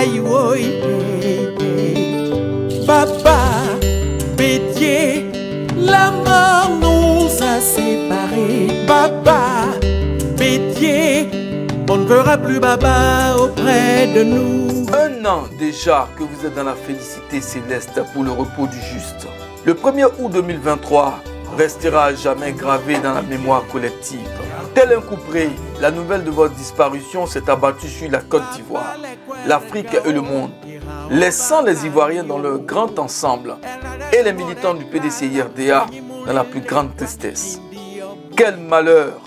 Aïe, oui, Papa, Bédié, la mort nous a séparés. Papa, Bédié, on ne verra plus Baba auprès de nous. Un an déjà que vous êtes dans la félicité céleste pour le repos du juste. Le 1er août 2023 restera à jamais gravé dans la mémoire collective. Tel un couperet, la nouvelle de votre disparition s'est abattue sur la Côte d'Ivoire, l'Afrique et le monde, laissant les Ivoiriens dans leur grand ensemble et les militants du PDCI-RDA dans la plus grande tristesse. Quel malheur!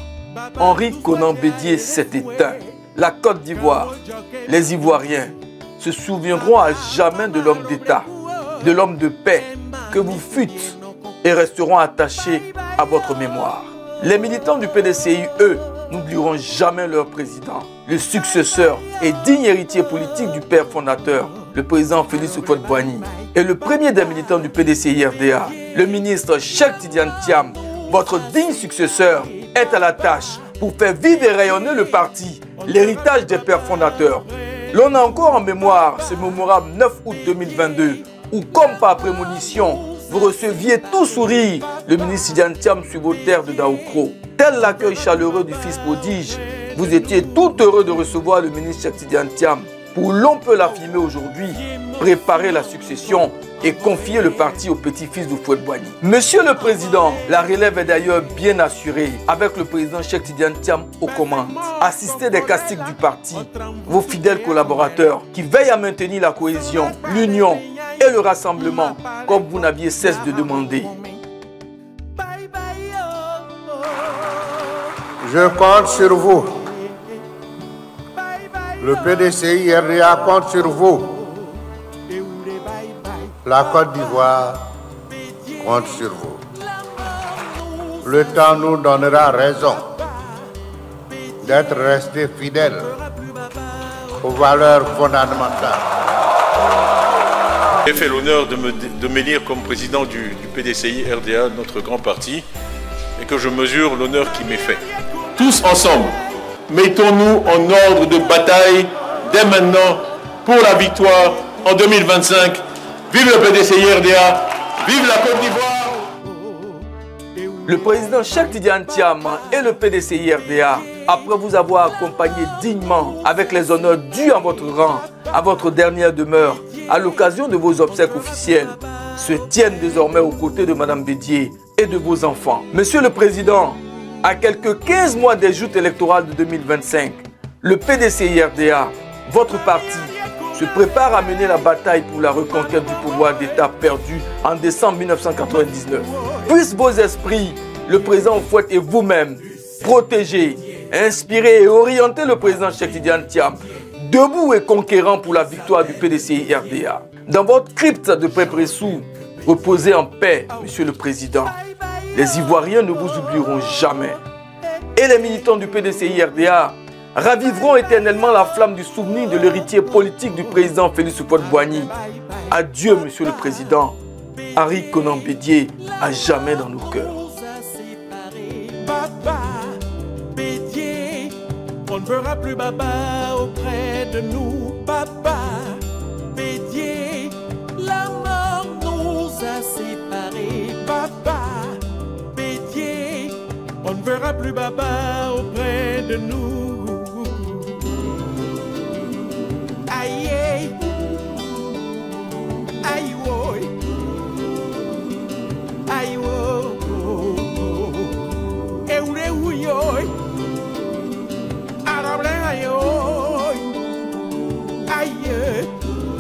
Henri Konan Bédié s'est éteint. La Côte d'Ivoire, les Ivoiriens se souviendront à jamais de l'homme d'État, de l'homme de paix que vous fûtes et resteront attachés à votre mémoire. Les militants du PDCI, eux, n'oublieront jamais leur président, le successeur et digne héritier politique du père fondateur, le président Félix Houphouët-Boigny. Et le premier des militants du PDCI-RDA, le ministre Cheikh Tidiane Thiam, votre digne successeur, est à la tâche pour faire vivre et rayonner le parti, l'héritage des pères fondateurs. L'on a encore en mémoire ce mémorable 9 août 2022 où, comme par prémonition, vous receviez tout sourire le ministre Tidiane Thiam sur vos terres de Daoukro. Tel l'accueil chaleureux du fils prodige, vous étiez tout heureux de recevoir le ministre Cheikh Tidiane Thiam pour, l'on peut l'affirmer aujourd'hui, préparer la succession et confier le parti au petit-fils d'Houphouët-Boigny. Monsieur le Président, la relève est d'ailleurs bien assurée avec le président Cheikh Tidiane Thiam aux commandes. Assisté des caciques du parti, vos fidèles collaborateurs qui veillent à maintenir la cohésion, l'union et le rassemblement comme vous n'aviez cesse de demander. Je compte sur vous. Le PDCI-RDA compte sur vous. La Côte d'Ivoire compte sur vous. Le temps nous donnera raison d'être restés fidèles aux valeurs fondamentales. J'ai fait l'honneur de m'élire comme président du PDCI-RDA, notre grand parti, et que je mesure l'honneur qui m'est fait. Tous ensemble, mettons-nous en ordre de bataille dès maintenant pour la victoire en 2025. Vive le PDCI-RDA, vive la Côte d'Ivoire! Le président Cheikh Tidiane Thiam et le PDCI-RDA, après vous avoir accompagné dignement avec les honneurs dus à votre rang, à votre dernière demeure, à l'occasion de vos obsèques officielles, se tiennent désormais aux côtés de Mme Bédié et de vos enfants. Monsieur le Président, à quelques 15 mois des joutes électorales de 2025, le PDCI-RDA, votre parti, se prépare à mener la bataille pour la reconquête du pouvoir d'État perdu en décembre 1999. Puissent vos esprits, le président Houphouët et vous-même, protéger, inspirer et orienter le président Cheikh Tidiane Thiam, debout et conquérant pour la victoire du PDCI-RDA. Dans votre crypte de Pépressou, reposez en paix, Monsieur le Président. Les Ivoiriens ne vous oublieront jamais. Et les militants du PDCI-RDA raviveront éternellement la flamme du souvenir de l'héritier politique du président Félix Houphouët-Boigny. Adieu, Monsieur le Président. Henri Konan Bédié, à jamais dans nos cœurs. Papa, Bédié, on ne verra plus Baba auprès de nous. Papa, Bédié, la mort nous a séparés. Papa, Bédié, on ne verra plus Baba auprès de nous.